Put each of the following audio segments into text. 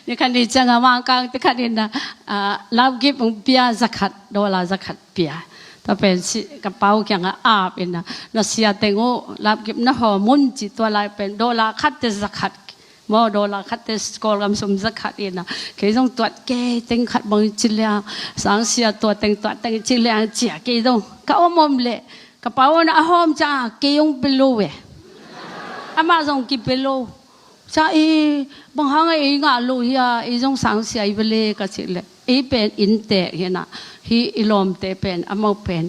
นี่คันนี้จังว่างกลางที่คันนี้นะรับกิบเปียสักขัดโดลาสักขัดเปียถ้าเป็นกระเป๋าแข็งอาเป็นนะนัเสียเตงโอรับกิบนะหอมุนจิตตัวลายเป็นโดลาคัดเตสักขัดมอโดลาคัดเตสกอลกำสมสักขัดเองนะเคยต้องตัวแกเต็งขัดบางจิเลียสังเสียตัวเต็งจิเลียเจียเคยต้องก็อมเละกระเป๋าน่ะหอมจ้าเกยงเปโลเวอามาส่งกิเปโลจ้าบางครั้งงาลูเฮียส่งสังเสียไปเลยก็สิเลยเป็นอินเตเห็นนะฮีอิลอมเตเป็นอามาเป็น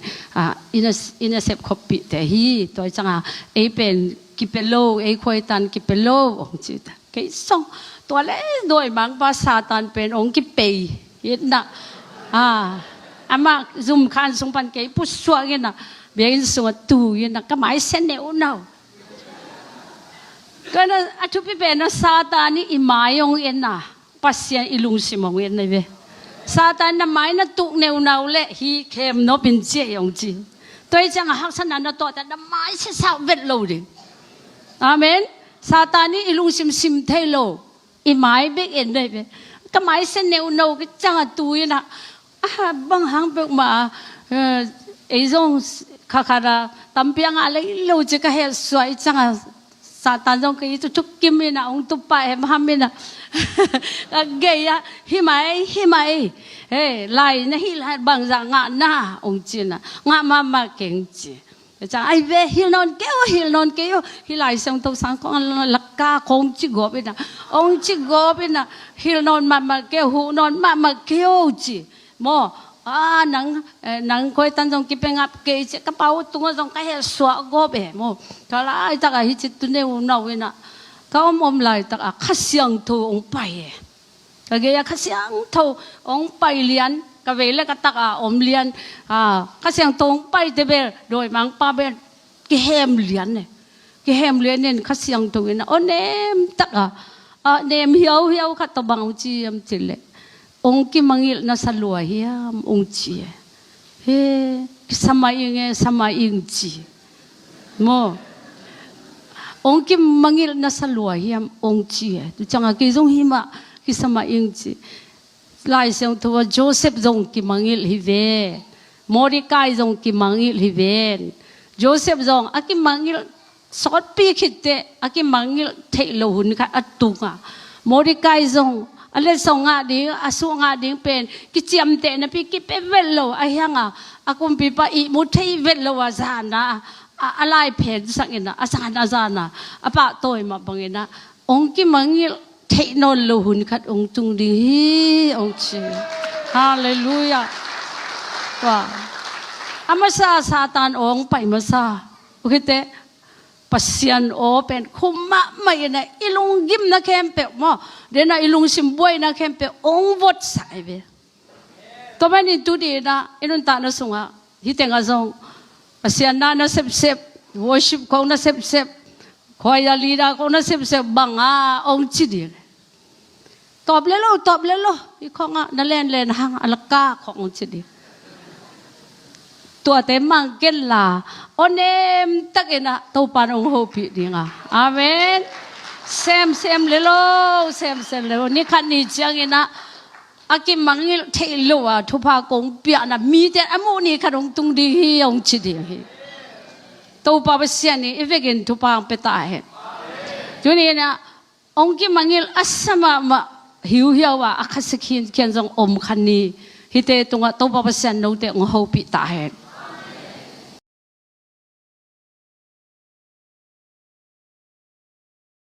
อินเซปคอปิเตฮีตัวจังเป็นกิเปโลคอยตันกิเปโลองจิตเคยส่งตัวเล็กโดยบางภาษาตันเป็นองกิเปย์เห็นนะอามาซุ่มคันซุ่มปันเกยผู้สวงเห็นนะเบียนสวดตูเห็นนะก็หมายเส้นเดียวน่าก็นะอาชุพิเป็นนะซาตานี่อิมายองเอ็นนะปัสยานอิลุงสิมองเอ็นนะเวซาตานนะหมายนะตุกเนวนาเละฮีเข้มโนเป็นเจียงจีตัวจังหักสนันนะตัวแต่นะหมายเสียสาวเวทโลดิอาเมนซาตานี่อิลุงซิมเทโลอิมายเบกเอ็นเลยเวก็หมายเส้นเนวนาก็จังตูยนะบางครั้งเบิกมาซงข้าราตั้มเปียงอะไรลูกจะก็เห็นสวยจังซาตานจงก็ยิ่งทุกกิมนะองตุปะเอ็มฮามินะเกย์ฮิมัยไล่นะฮิไล่บางอย่างงาหน้าองจีนะงามาเก่งจีจังไอเวฮิลนอนเกลฮิไล่ส่งตัวสังกังลักกาคงจิโกบินะองจิโกบินะฮิลนอนมาเกลหูนอนมาเกลจีโมนังคอยตันจงกิเป็นงับเกยกระเป๋าตัวจงก็เห็นสวะกบโมถ้าละไอ้ตากหิจิตตุเนวนาวินะก็อมไหลตากขัดเสียงทูองไปก็เกยขัดเสียงทูองไปเลียนก็เวลก็ตากอมเลียนขัดเสียงทูองไปเตเบโดยมังป้าเบกิเฮมเลียนเนี่ยขัดเสียงทูนะโอเนมตากเนมเหี่ยวขัดตบังจีมจิเลองค์mangil na sa luwa hiam ong chi sama ing chi mo ong ki mangil na sa luwa hiam ong chi tu changa ki jong hima ki sama ing chi lai seng tu Joseph jong ki mangil hi ve Mordecai jong ki mangil hi ven Joseph jong aki mangil sot pi khitte aki mangil thei lo hun kha atunga Mordecai jongอะไรส่งงาดิ้งส่งงาดิ้งเป็นกิจยมเตนะพี่กิเป็นเวลโลไอ้ยังอากุมปีปะอีมุทัยเวลโลอาจารย์นะอะไรเพนสักเงินะอาจารย์นะอาปะโตยมาบังเงินะองค์กิมังยิเทโนโลหุนขัดองค์จุงดิ้งองค์ชีฮาเลลูยาว่าอามาซาตานองค์ไปมาซาโอเคเตปัสยันโอเป็นคุมมะไม่นะอิลุงกิมนะเข้มเปะมอเดน่ะอิลุงสิมบวยนะเข้มเปะองวดสายเบตัวมันนี่ดูดีนะอินุนตานะสงะฮิตเตงะซงปัสยันนะเซบworship ของนะเซบคอยาลีดาของนะเซบบังองจิดีตอบเลยโลอีของนั่นเล่นหางอลกาขององจิดีตัวเต็มมังเกลาโอเนมตักเอ็นะตัวปานองโฮปิดีงาอาเมนเซมเลโลนี่ขันนี่จังเอ็นะอากิมังเทโลอะทุพากงเปียนะมีแต่อโมนี่ขันองตุงดีฮีองชิดีฮีตัวปาเปเซียนี่อีเวกินทุพางเปตาเฮจุนี่นะองกิมังอัสมาหิวว่าอาคัสกินเขียนจงอมขันนี่ฮิเตตุงะตัวปาเปเซียนโนเตองโฮปิตาเฮ